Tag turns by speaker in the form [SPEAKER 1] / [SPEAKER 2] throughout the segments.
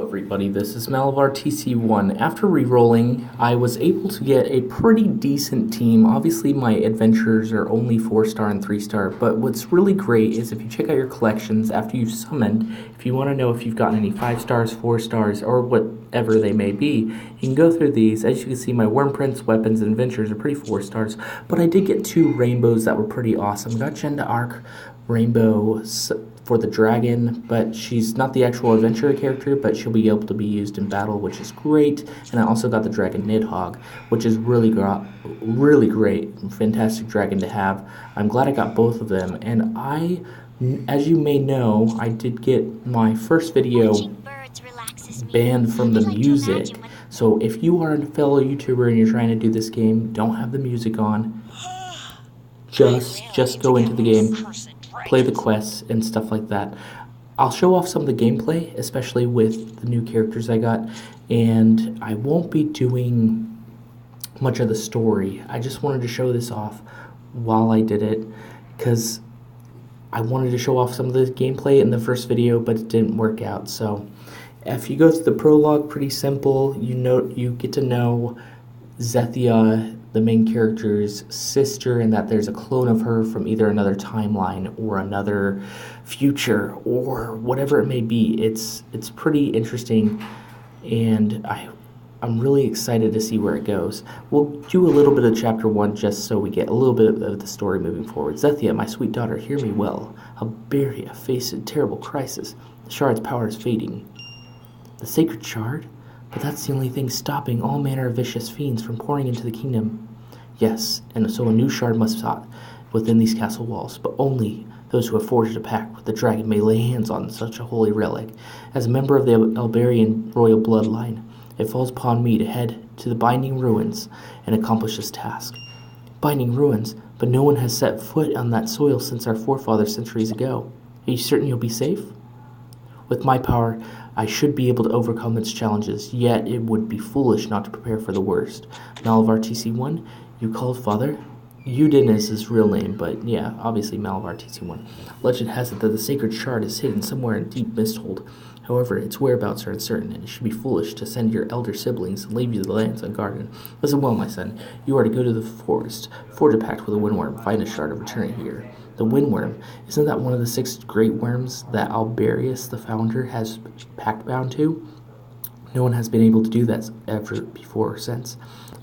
[SPEAKER 1] everybody, this is Malavar TC1. After re-rolling, I was able to get a pretty decent team. Obviously my adventures are only 4-star and 3-star, but what's really great is if you check out your collections after you've summoned, if you want to know if you've gotten any 5 stars, 4 stars, or whatever they may be, you can go through these. As you can see, my worm prints, weapons, and adventures are pretty 4 stars, but I did get 2 rainbows that were pretty awesome. I got Jeanne Arc rainbow for the dragon, but she's not the actual adventurer character, but she'll be able to be used in battle, which is great. And I also got the dragon Nidhogg, which is really great, fantastic dragon to have. I'm glad I got both of them, and as you may know, I did get my first video banned from the music. So if you are a fellow YouTuber and you're trying to do this game, don't have the music on. Just go into the game, play the quests and stuff like that. I'll show off some of the gameplay, especially with the new characters I got, and I won't be doing much of the story. I just wanted to show this off while I did it, because I wanted to show off some of the gameplay in the first video, but it didn't work out. So if you go through the prologue, pretty simple. You get to know Zethia, the main character's sister, and that there's a clone of her from either another timeline or another future or whatever it may be. It's pretty interesting, and I'm really excited to see where it goes. We'll do a little bit of chapter 1 just so we get a little bit of the story moving forward. Zethia, my sweet daughter, hear me well. Alberia faced a terrible crisis. The shard's power is fading. The sacred shard? But that's the only thing stopping all manner of vicious fiends from pouring into the kingdom. Yes, and so a new shard must be sought within these castle walls, but only those who have forged a pact with the dragon may lay hands on such a holy relic. As a member of the Alberian royal bloodline, it falls upon me to head to the Binding Ruins and accomplish this task. Binding Ruins? But no one has set foot on that soil since our forefathers centuries ago. Are you certain you'll be safe? With my power, I should be able to overcome its challenges, yet it would be foolish not to prepare for the worst. Malavar TC1, you called father? Udin is his real name, but yeah, obviously Malavar TC1. Legend has it that the sacred shard is hidden somewhere in deep Misthold. However, its whereabouts are uncertain, and it should be foolish to send your elder siblings and leave you the lands unguarded. Listen well, my son. You are to go to the forest, forge a pact with a windworm, find a shard, and return it here. The windworm, isn't that one of the 6 great worms that Alberius, the founder, has pact bound to? No one has been able to do that ever before or since.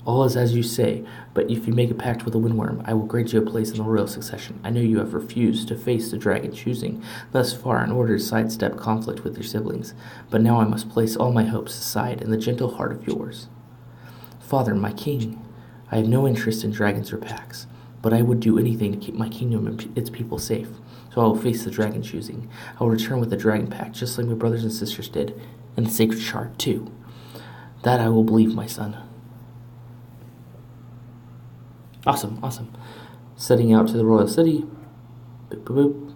[SPEAKER 1] All is as you say, but if you make a pact with the windworm, I will grant you a place in the royal succession. I know you have refused to face the dragon choosing thus far in order to sidestep conflict with your siblings, but now I must place all my hopes aside in the gentle heart of yours. Father, my king, I have no interest in dragons or pacts, but I would do anything to keep my kingdom and its people safe. So I will face the dragon choosing. I will return with the dragon pact, just like my brothers and sisters did, and the sacred shard too. That I will believe, my son. Awesome. Setting out to the royal city. Boop, boop, boop.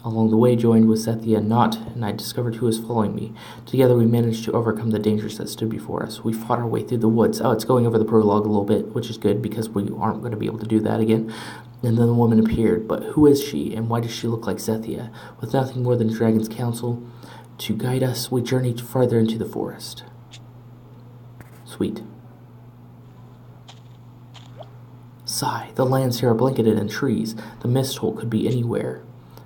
[SPEAKER 1] Along the way, joined with Zethia and Not, and I discovered who was following me. Together, we managed to overcome the dangers that stood before us. We fought our way through the woods. Oh, it's going over the prologue a little bit, which is good because we aren't going to be able to do that again. And then the woman appeared. But who is she, and why does she look like Zethia? With nothing more than a dragon's counsel to guide us, we journeyed farther into the forest. Sweet. Sigh, the lands here are blanketed in trees. The Misthold could be anywhere.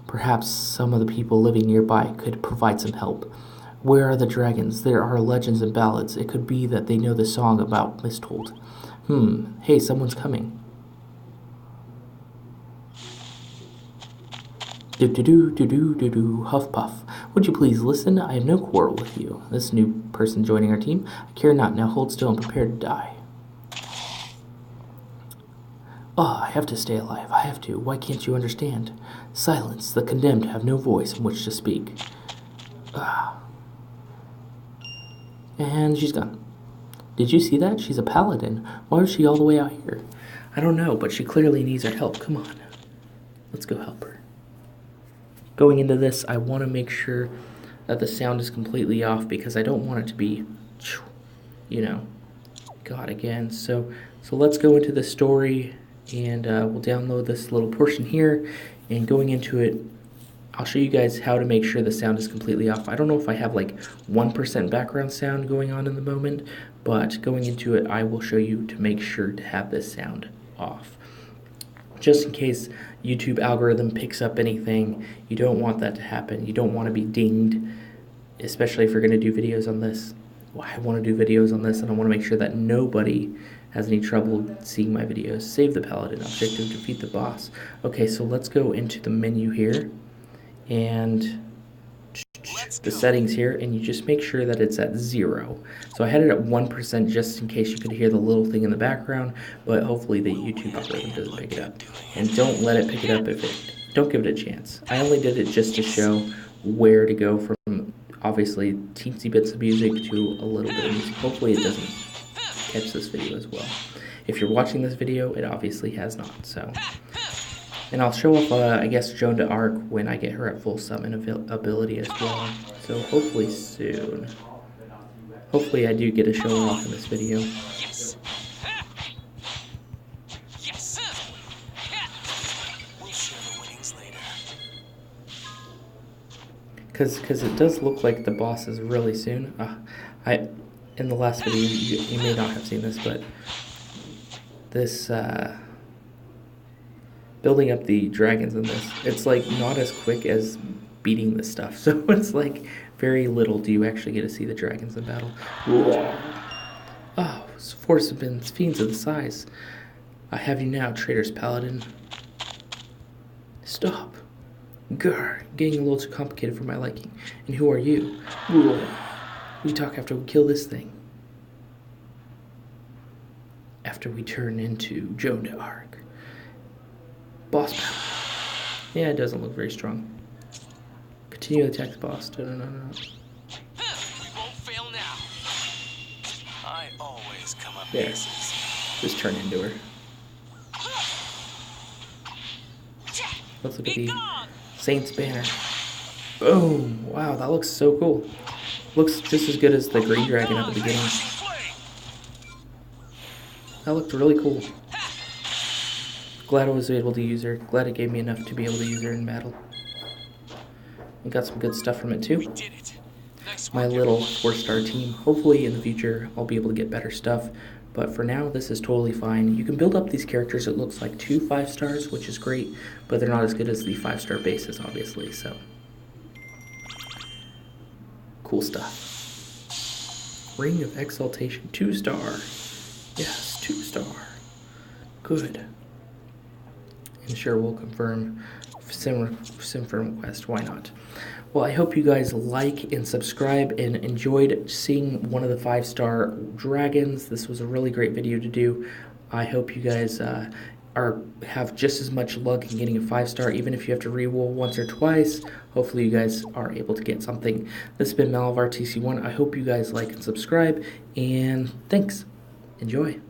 [SPEAKER 1] Perhaps some of the people living nearby could provide some help. Where are the dragons? There are legends and ballads. It could be that they know the song about Misthold. Hey, someone's coming. Do-do-do-do-do-do-do, huff puff. Would you please listen? I have no quarrel with you. This new person joining our team, I care not. Now hold still and prepare to die. I have to stay alive. I have to. Why can't you understand? Silence. The condemned have no voice in which to speak. And she's gone. Did you see that? She's a paladin. Why is she all the way out here? I don't know, but she clearly needs our help. Come on. Let's go help her. Going into this, I want to make sure that the sound is completely off because I don't want it to be, God again. So let's go into the story. And we'll download this little portion here, and going into it, I'll show you guys how to make sure the sound is completely off. I don't know if I have like 1% background sound going on in the moment, but going into it, I will show you to make sure to have this sound off. Just in case YouTube algorithm picks up anything, you don't want that to happen. You don't want to be dinged, especially if you're going to do videos on this. Well, I want to do videos on this, and I want to make sure that nobody has any trouble seeing my videos. Save the paladin objective, defeat the boss. Okay, so let's go into the menu here, and the settings here, and you just make sure that it's at 0. So I had it at 1% just in case you could hear the little thing in the background, but hopefully the YouTube algorithm doesn't pick it up. And don't let it pick it up don't give it a chance. I only did it just to show where to go from obviously teensy bits of music to a little bit of music. Hopefully it doesn't catch this video as well. If you're watching this video, it obviously has not, so. And I'll show off, I guess, Jeanne d'Arc when I get her at full summon ability as well. So hopefully soon. Hopefully I do get a show off in this video.
[SPEAKER 2] Yes. Yes. We'll share the winnings later.
[SPEAKER 1] Because it does look like the boss is really soon. In the last video, you may not have seen this, but this, building up the dragons in this, it's like not as quick as beating this stuff. So it's like very little do you actually get to see the dragons in battle. Whoa. Oh, force of fiends of the size. I have you now, traitor's paladin. Stop. Grr, getting a little too complicated for my liking. And who are you? Whoa. We talk after we kill this thing. After we turn into Jeanne d'Arc. Boss battle. Yeah, it doesn't look very strong. Continue to attack the boss. No.
[SPEAKER 2] We won't fail now. I always come up
[SPEAKER 1] There.
[SPEAKER 2] pieces.
[SPEAKER 1] Just turn into her. Let's look at the Saint's banner. Boom! Wow, that looks so cool. Looks just as good as the green dragon at the beginning. That looked really cool. Glad I was able to use her. Glad it gave me enough to be able to use her in battle. We got some good stuff from it too.
[SPEAKER 2] We did it. Nice
[SPEAKER 1] My
[SPEAKER 2] work,
[SPEAKER 1] little
[SPEAKER 2] everyone.
[SPEAKER 1] 4-star team. Hopefully in the future I'll be able to get better stuff. But for now, this is totally fine. You can build up these characters, it looks like 2 5-stars, which is great. But they're not as good as the 5-star bases, obviously. So, cool stuff. Ring of Exaltation, 2-star. Yes, 2-star. Good. And sure, we'll confirm Simfirm quest. Why not? Well, I hope you guys like and subscribe and enjoyed seeing one of the 5-star dragons. This was a really great video to do. I hope you guys have just as much luck in getting a 5-star, even if you have to reroll once or twice. Hopefully you guys are able to get something. This has been MalvarTC1. I hope you guys like and subscribe, and thanks. Enjoy.